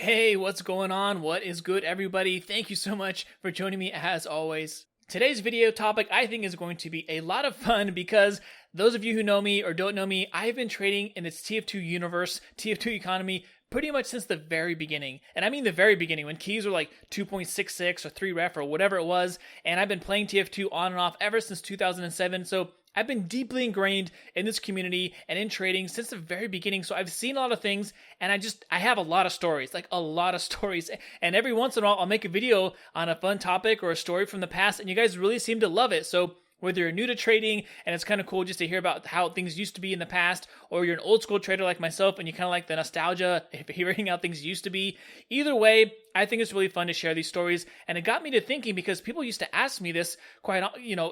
Hey, what's going on? What is good, everybody? Thank you so much for joining me as always. Today's video topic I think is going to be a lot of fun because those of you who know me or don't know me, I've been trading in this TF2 universe, TF2 economy pretty much since the very beginning. And I mean the very beginning when keys were like 2.66 or 3 ref or whatever it was. And I've been playing TF2 on and off ever since 2007. So I've been deeply ingrained in this community and in trading since the very beginning. So I've seen a lot of things and I have a lot of stories, like a lot of stories. And every once in a while, I'll make a video on a fun topic or a story from the past and you guys really seem to love it. So whether you're new to trading and it's kind of cool just to hear about how things used to be in the past, or you're an old school trader like myself and you kind of like the nostalgia of hearing how things used to be, either way, I think it's really fun to share these stories. And it got me to thinking because people used to ask me this quite,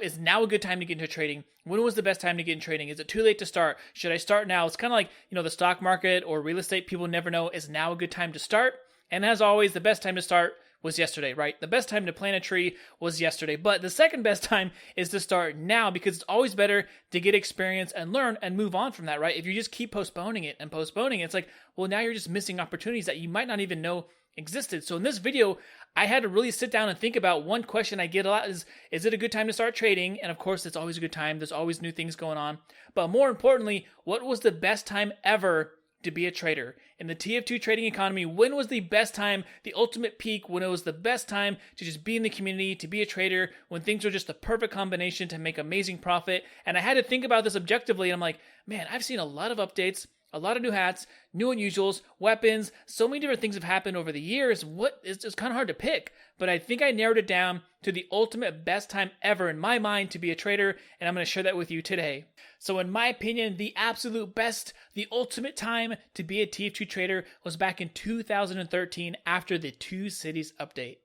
is now a good time to get into trading? When was the best time to get in trading? Is it too late to start? Should I start now? It's kind of like, the stock market or real estate. People never know, is now a good time to start? And as always, the best time to start was yesterday, right? The best time to plant a tree was yesterday. But the second best time is to start now because it's always better to get experience and learn and move on from that, right? If you just keep postponing it, it's like, well, now you're just missing opportunities that you might not even know existed. So in this video, I had to really sit down and think about one question I get a lot is it a good time to start trading? And of course, it's always a good time. There's always new things going on. But more importantly, what was the best time ever to be a trader? In the TF2 trading economy, when was the best time, the ultimate peak, when it was the best time to just be in the community, to be a trader, when things were just the perfect combination to make amazing profit? And I had to think about this objectively, and I'm like, man, I've seen a lot of updates, a lot of new hats, new unusuals, weapons, so many different things have happened over the years. It's just kind of hard to pick, but I think I narrowed it down to the ultimate best time ever in my mind to be a trader, and I'm going to share that with you today. So in my opinion, the absolute best, the ultimate time to be a TF2 trader was back in 2013 after the Two Cities update.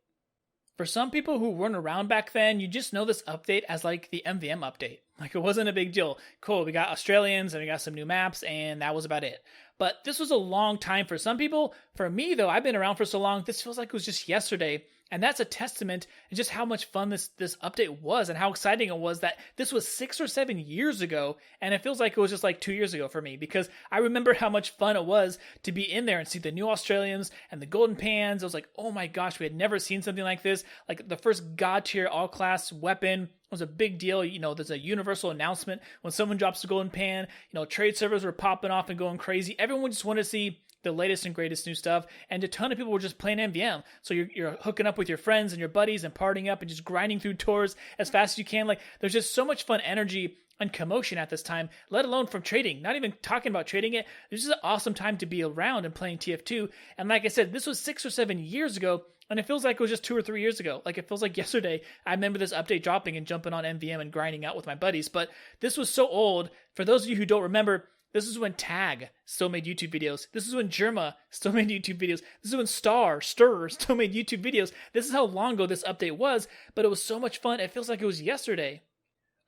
For some people who weren't around back then, you just know this update as like the MVM update. Like it wasn't a big deal. Cool, we got Australians and we got some new maps and that was about it. But this was a long time for some people. For me though, I've been around for so long, this feels like it was just yesterday. And that's a testament to just how much fun this update was and how exciting it was that this was 6 or 7 years ago. And it feels like it was just like 2 years ago for me because I remember how much fun it was to be in there and see the new Australians and the golden pans. I was like, oh my gosh, we had never seen something like this. Like the first God tier all class weapon was a big deal. There's a universal announcement when someone drops the golden pan. Trade servers were popping off and going crazy. Everyone just wanted to see the latest and greatest new stuff, and a ton of people were just playing MVM. So you're hooking up with your friends and your buddies and partying up and just grinding through tours as fast as you can. Like there's just so much fun energy and commotion at this time, let alone from trading. Not even talking about trading it. This is an awesome time to be around and playing TF2. And like I said, this was 6 or 7 years ago. And it feels like it was just 2 or 3 years ago. Like it feels like yesterday. I remember this update dropping and jumping on MVM and grinding out with my buddies. But this was so old. For those of you who don't remember, this is when Tag still made YouTube videos. This is when Germa still made YouTube videos. This is when Stir still made YouTube videos. This is how long ago this update was, but it was so much fun. It feels like it was yesterday.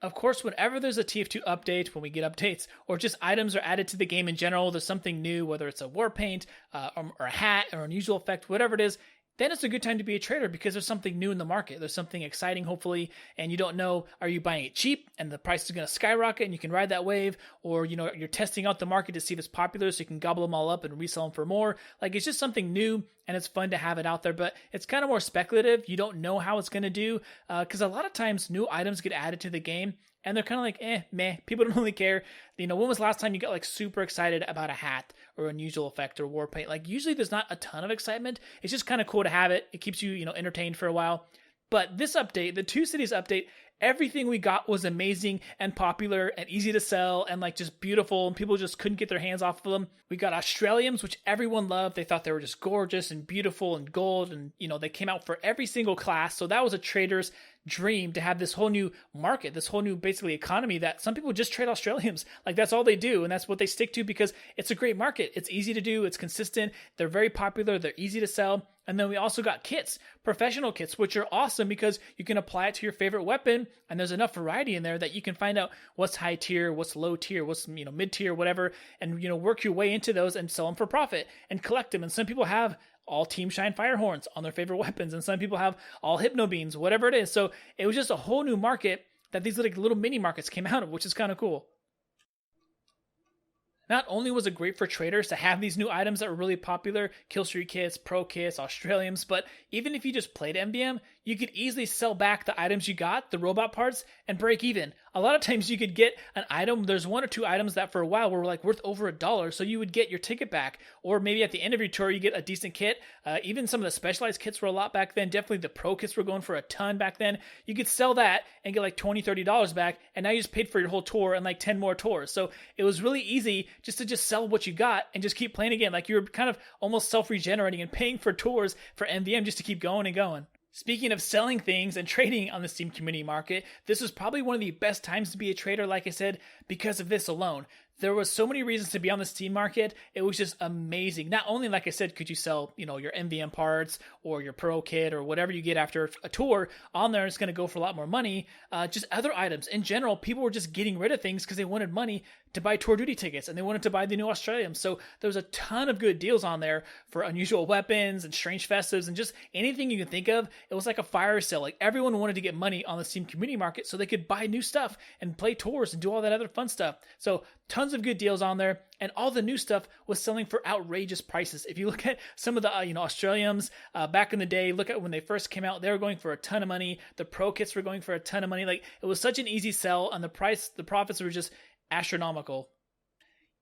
Of course, whenever there's a TF2 update, when we get updates, or just items are added to the game in general, there's something new, whether it's a war paint, or a hat, or an unusual effect, whatever it is, then it's a good time to be a trader because there's something new in the market. There's something exciting, hopefully, and you don't know, are you buying it cheap and the price is going to skyrocket and you can ride that wave, or you're testing out the market to see if it's popular so you can gobble them all up and resell them for more. Like it's just something new and it's fun to have it out there, but it's kind of more speculative. You don't know how it's going to do because a lot of times new items get added to the game and they're kind of like, meh, people don't really care. When was the last time you got like super excited about a hat or unusual effect or war paint? Like usually there's not a ton of excitement. It's just kind of cool to have it. It keeps you, entertained for a while. But this update, the Two Cities update, everything we got was amazing and popular and easy to sell and like just beautiful and people just couldn't get their hands off of them. We got Australians, which everyone loved. They thought they were just gorgeous and beautiful and gold and, they came out for every single class. So that was a trader's dream to have this whole new market, this whole new basically economy that some people just trade Australians. Like that's all they do. And that's what they stick to because it's a great market. It's easy to do. It's consistent. They're very popular. They're easy to sell. And then we also got kits, professional kits, which are awesome because you can apply it to your favorite weapon. And there's enough variety in there that you can find out what's high tier, what's low tier, what's, mid tier, whatever. And, work your way into those and sell them for profit and collect them. And some people have all Team Shine Firehorns on their favorite weapons. And some people have all Hypno Beams, whatever it is. So it was just a whole new market that these little mini markets came out of, which is kind of cool. Not only was it great for traders to have these new items that were really popular, kill streak kits, pro kits, Australiums, but even if you just played MVM, you could easily sell back the items you got, the robot parts, and break even. A lot of times you could get an item, there's one or two items that for a while were like worth over $1, so you would get your ticket back. Or maybe at the end of your tour, you get a decent kit. Even some of the specialized kits were a lot back then. Definitely the pro kits were going for a ton back then. You could sell that and get like $20, $30 back, and now you just paid for your whole tour and like 10 more tours. So it was really easy just to sell what you got and just keep playing again. Like you were kind of almost self-regenerating and paying for tours for MVM just to keep going and going. Speaking of selling things and trading on the Steam community market, this was probably one of the best times to be a trader, like I said, because of this alone. There was so many reasons to be on the Steam market. It was just amazing. Not only, like I said, could you sell, your MVM parts or your pro kit or whatever you get after a tour on there, it's going to go for a lot more money. Just other items. In general, people were just getting rid of things because they wanted money to buy tour duty tickets and they wanted to buy the new Australium. So there was a ton of good deals on there for unusual weapons and strange festives and just anything you can think of. It was like a fire sale. Like everyone wanted to get money on the Steam community market so they could buy new stuff and play tours and do all that other fun stuff. So tons of good deals on there, and all the new stuff was selling for outrageous prices. If you look at some of the Australiums back in the day, look at when they first came out, they were going for a ton of money. The pro kits were going for a ton of money. Like it was such an easy sell, and the profits were just astronomical.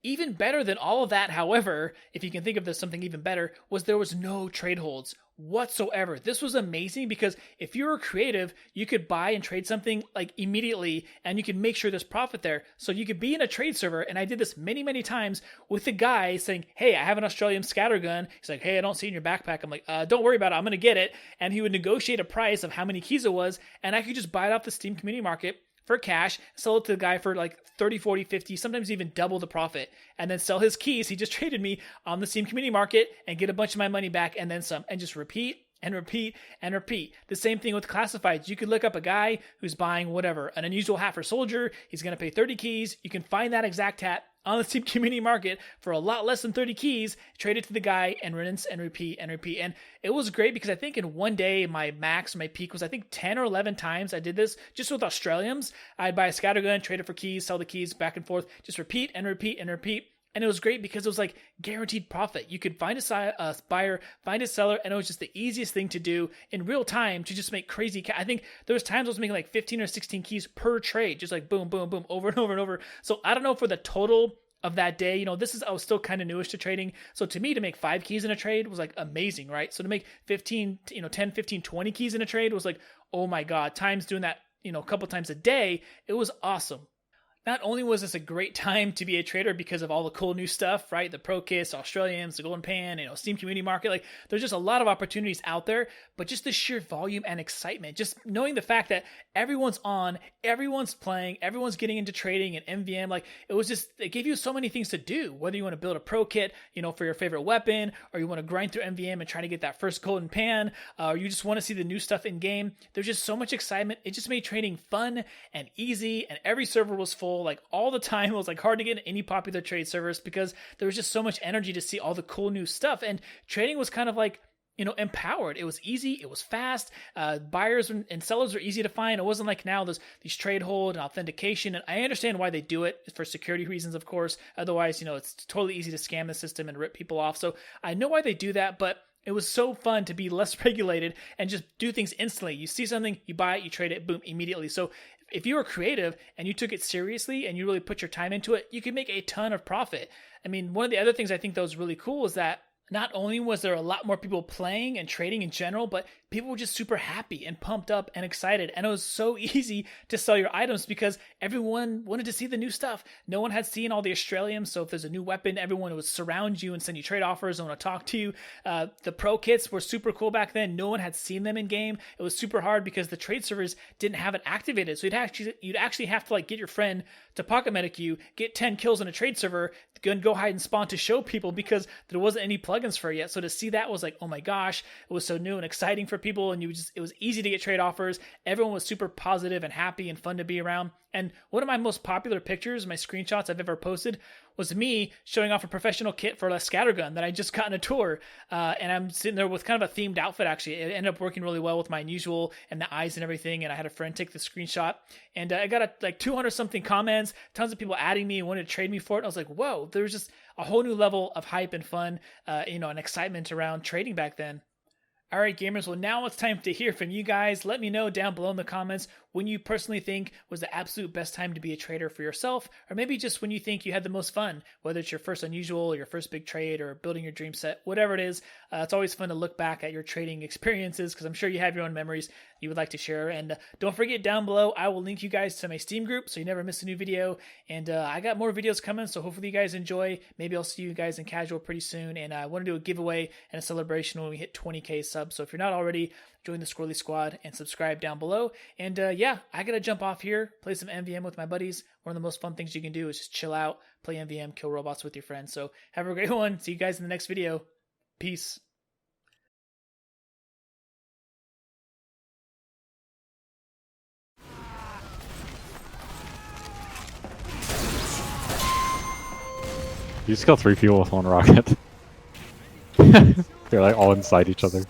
Even better than all of that, however, if you can think of this something even better, was there was no trade holds whatsoever. This was amazing because if you were creative, you could buy and trade something like immediately and you could make sure there's profit there. So you could be in a trade server, and I did this many, many times with the guy saying, hey, I have an Australian scattergun. He's like, hey, I don't see it in your backpack. I'm like, don't worry about it. I'm going to get it. And he would negotiate a price of how many keys it was, and I could just buy it off the Steam community market for cash, sell it to the guy for like 30, 40, 50, sometimes even double the profit, and then sell his keys he just traded me on the Steam community market and get a bunch of my money back and then some, and just repeat and repeat and repeat. The same thing with classifieds. You could look up a guy who's buying whatever, an unusual hat for soldier. He's going to pay 30 keys. You can find that exact hat on the Steam community market for a lot less than 30 keys, trade it to the guy, and rinse and repeat and repeat. And it was great because I think in one day, my peak was I think 10 or 11 times I did this just with Australiums. I'd buy a scattergun, trade it for keys, sell the keys back and forth, just repeat and repeat and repeat. And it was great because it was like guaranteed profit. You could find a buyer, find a seller, and it was just the easiest thing to do in real time to just make crazy. I think there was times I was making like 15 or 16 keys per trade, just like boom, boom, boom, over and over and over. So I don't know for the total of that day, I was still kind of newish to trading. So to me, to make 5 keys in a trade was like amazing, right? So to make 10, 15, 20 keys in a trade was like, oh my God, times doing that, a couple times a day, it was awesome. Not only was this a great time to be a trader because of all the cool new stuff, right? The Pro Kits, Australians, the Golden Pan, Steam community market. Like there's just a lot of opportunities out there, but just the sheer volume and excitement, just knowing the fact that everyone's on, everyone's playing, everyone's getting into trading and MVM. Like it gave you so many things to do, whether you want to build a Pro Kit, for your favorite weapon, or you want to grind through MVM and try to get that first Golden Pan, or you just want to see the new stuff in game. There's just so much excitement. It just made trading fun and easy, and every server was full. Like all the time, it was like hard to get in any popular trade servers because there was just so much energy to see all the cool new stuff, and trading was kind of like empowered. It was easy, it was fast. Buyers and sellers were easy to find. It wasn't like now there's these trade hold and authentication, and I understand why they do it for security reasons, of course. Otherwise, it's totally easy to scam the system and rip people off. So I know why they do that, but it was so fun to be less regulated and just do things instantly. You see something, you buy it, you trade it, boom, immediately. So if you were creative and you took it seriously and you really put your time into it, you could make a ton of profit. I mean, one of the other things I think that was really cool is that not only was there a lot more people playing and trading in general, but people were just super happy and pumped up and excited. And it was so easy to sell your items because everyone wanted to see the new stuff. No one had seen all the Australians. So if there's a new weapon, everyone would surround you and send you trade offers and want to talk to you. The pro kits were super cool back then. No one had seen them in game. It was super hard because the trade servers didn't have it activated. So you'd actually have to like get your friend to pocket medic you, get 10 kills in a trade server, go hide and spawn to show people because there wasn't any plugins for it yet. So to see that was like, oh my gosh, it was so new and exciting for people, and it was easy to get trade offers. Everyone was super positive and happy and fun to be around. And one of my most popular pictures, my screenshots I've ever posted, was me showing off a professional kit for a scattergun that I just got in a tour. And I'm sitting there with kind of a themed outfit, actually. It ended up working really well with my unusual and the eyes and everything. And I had a friend take the screenshot. And I got like 200 something comments, tons of people adding me and wanted to trade me for it. And I was like, whoa, there's just a whole new level of hype and fun, and excitement around trading back then. All right, gamers, well, now it's time to hear from you guys. Let me know down below in the comments when you personally think was the absolute best time to be a trader for yourself, or maybe just when you think you had the most fun, whether it's your first unusual, or your first big trade, or building your dream set, whatever it is. It's always fun to look back at your trading experiences because I'm sure you have your own memories you would like to share. And don't forget, down below, I will link you guys to my Steam group so you never miss a new video. And I got more videos coming, so hopefully you guys enjoy. Maybe I'll see you guys in casual pretty soon. And I want to do a giveaway and a celebration when we hit 20K subs. So if you're not already, join the Squirrely Squad and subscribe down below. And yeah, I gotta jump off here, play some MVM with my buddies. One of the most fun things you can do is just chill out, play MVM, kill robots with your friends. So have a great one. See you guys in the next video. Peace. You just kill 3 people with 1 rocket. They're like all inside each other.